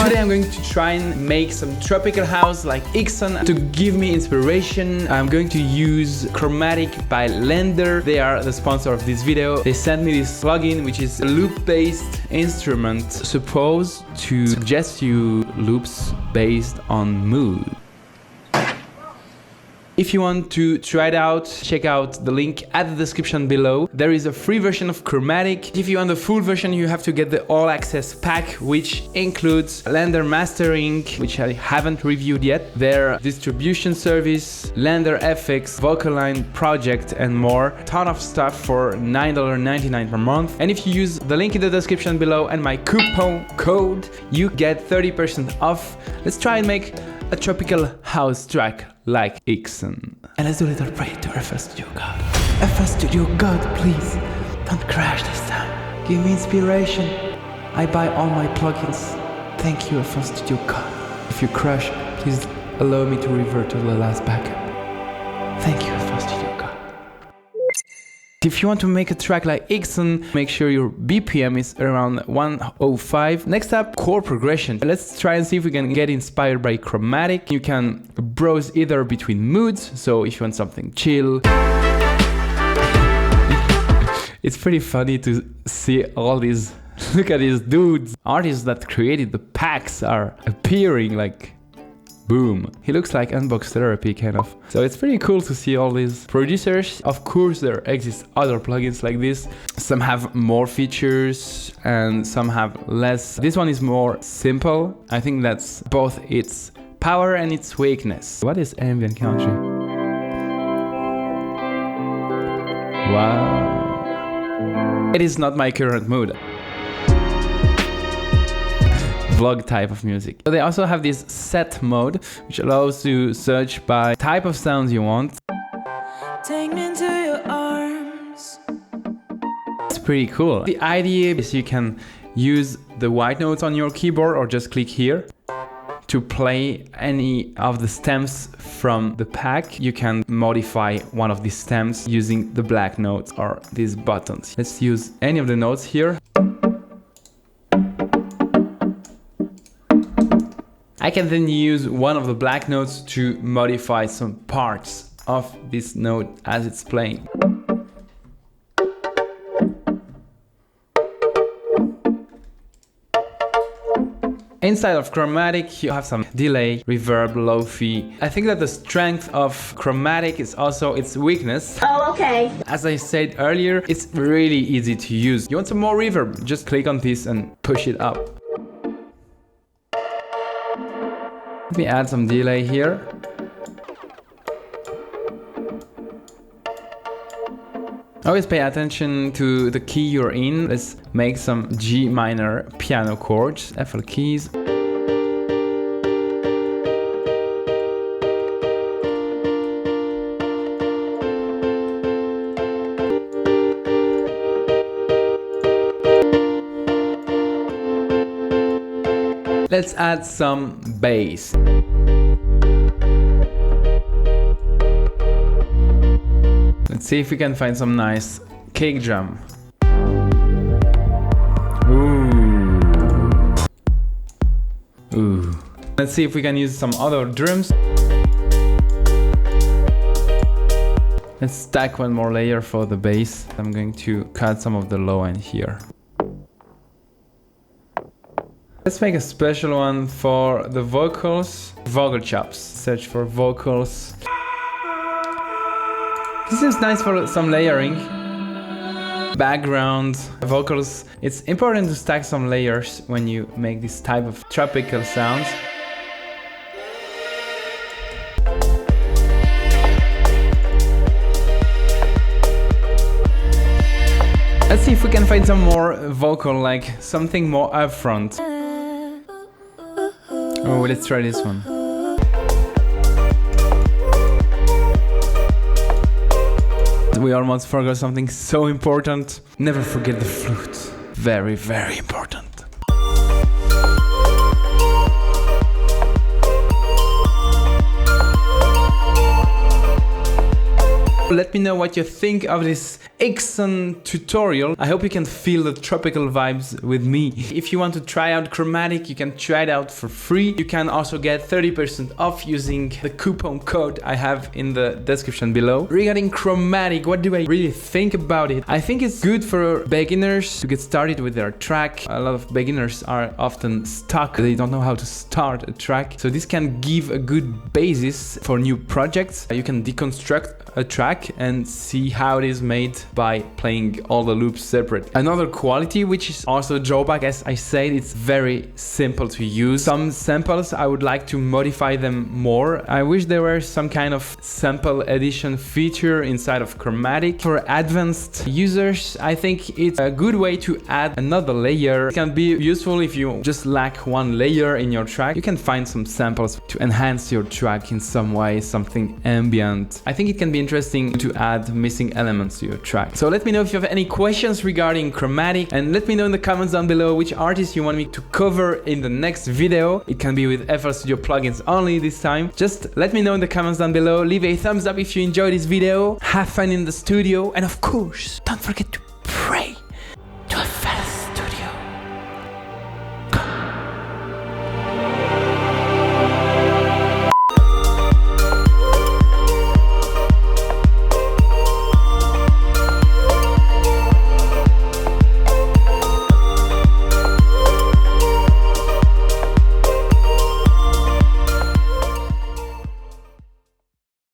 EDWAN. Today I'm going to try and make some tropical house like IKSON. To give me inspiration, I'm going to use Chromatic by Lender. They are the sponsor of this video. They sent me this plugin, which is a loop-based instrument supposed to suggest you loops based on mood. If you want to try it out, check out the link at the description below. There is a free version of Chromatic. If you want the full version, you have to get the all access pack, which includes Lender mastering, which I haven't reviewed yet, their distribution service, Lender FX, vocal line project, and more. Ton of stuff for $9.99 per month. And if you use the link in the description below and my coupon code, you get 30% off. Let's try and make a tropical house track like IKSON. And let's do a little prayer to our FL Studio God. FL Studio God, please, don't crash this time. Give me inspiration. I buy all my plugins. Thank you, FL Studio God. If you crash, please allow me to revert to the last backup. Thank you, FL Studio God. If you want to make a track like IKSON, make sure your BPM is around 105. Next up, chord progression. Let's try and see if we can get inspired by Chromatic. You can browse either between moods, so if you want something chill. It's pretty funny to see all these, look at these dudes. Artists that created the packs are appearing like boom. He looks like Unbox Therapy kind of. So it's pretty cool to see all these producers. Of course, there exist other plugins like this. Some have more features and some have less. This one is more simple. I think that's both its power and its weakness. What is ambient country? Wow. It is not my current mood. Vlog type of music. They also have this set mode, which allows to search by type of sounds you want. Take me into your arms. It's pretty cool. The idea is you can use the white notes on your keyboard or just click here to play any of the stems from the pack. You can modify one of these stems using the black notes or these buttons. Let's use any of the notes here. I can then use one of the black notes to modify some parts of this note as it's playing. Inside of Chromatic, you have some delay, reverb, lo-fi. I think that the strength of Chromatic is also its weakness. Oh, okay. As I said earlier, it's really easy to use. You want some more reverb? Just click on this and push it up. Let me add some delay here. Always pay attention to the key you're in. Let's make some G minor piano chords, FL keys. Let's add some bass. Let's see if we can find some nice kick drum. Ooh. Let's see if we can use some other drums. Let's stack one more layer for the bass. I'm going to cut some of the low end here. Let's make a special one for the vocals. Vocal chops. Search for vocals. This is nice for some layering. Background, vocals. It's important to stack some layers when you make this type of tropical sounds. Let's see if we can find some more vocal, like something more upfront. Oh, let's try this one. We almost forgot something so important. Never forget the flute. Very, very important. Let me know what you think of this IKSON tutorial. I hope you can feel the tropical vibes with me. If you want to try out Chromatic, you can try it out for free. You can also get 30% off using the coupon code I have in the description below. Regarding Chromatic, what do I really think about it? I think it's good for beginners to get started with their track. A lot of beginners are often stuck. They don't know how to start a track. So this can give a good basis for new projects. You can deconstruct a track and see how it is made by playing all the loops separate. Another quality, which is also a drawback, as I said, it's very simple to use. Some samples I would like to modify them more. I wish there were some kind of sample edition feature inside of Chromatic. For advanced users, I think it's a good way to add another layer. It can be useful if you just lack one layer in your track. You can find some samples to enhance your track in some way, something ambient. I think it can be interesting to add missing elements to your track. So let me know if you have any questions regarding Chromatic, and let me know in the comments down below which artist you want me to cover in the next video. It can be with FL Studio plugins only this time. Just let me know in the comments down below. Leave a thumbs up if you enjoyed this video. Have fun in the studio, and of course, don't forget to